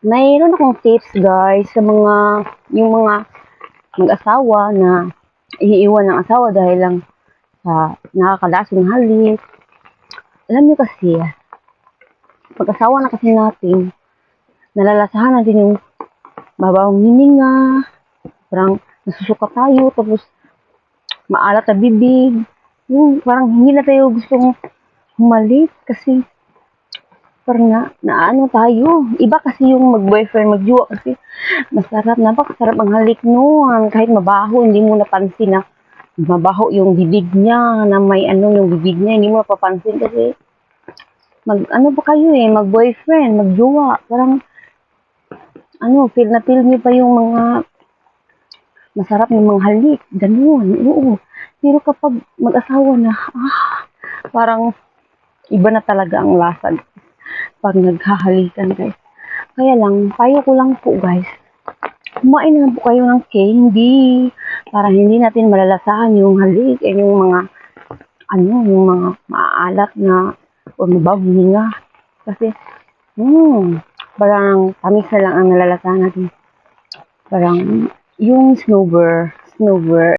Mayroon akong tips guys sa yung mga mag-asawa na iniiwan ng asawa dahil lang sa nakakalasong halik. Alam niyo kasi, pag-asawa na kasi natin, nalalasahan natin yung mabawang hininga, parang nasusuka tayo, tapos maalat na bibig. Yung parang hindi na tayo gustong humalik kasi parang naano tayo. Iba kasi yung mag-boyfriend, mag-jowa kasi masarap, napakasarap ang halik noon. Kahit mabaho, hindi mo napansin na mabaho yung bibig niya, na may ano yung bibig niya, hindi mo napapansin kasi ano pa kayo mag-boyfriend, mag-jowa. Parang feel na feel niyo pa yung mga masarap ng mga halik, ganun, oo. Pero kapag mag-asawa na, parang iba na talaga ang lasa pag naghahalikan guys. Kaya lang, payo ko lang po guys, kumain na po kayo ng candy para hindi natin malalasahan yung halik, yung mga yung mga maaalat na o mabawang hininga. Kasi, parang tamis na lang ang nalalasahan natin. Parang yung snowbird,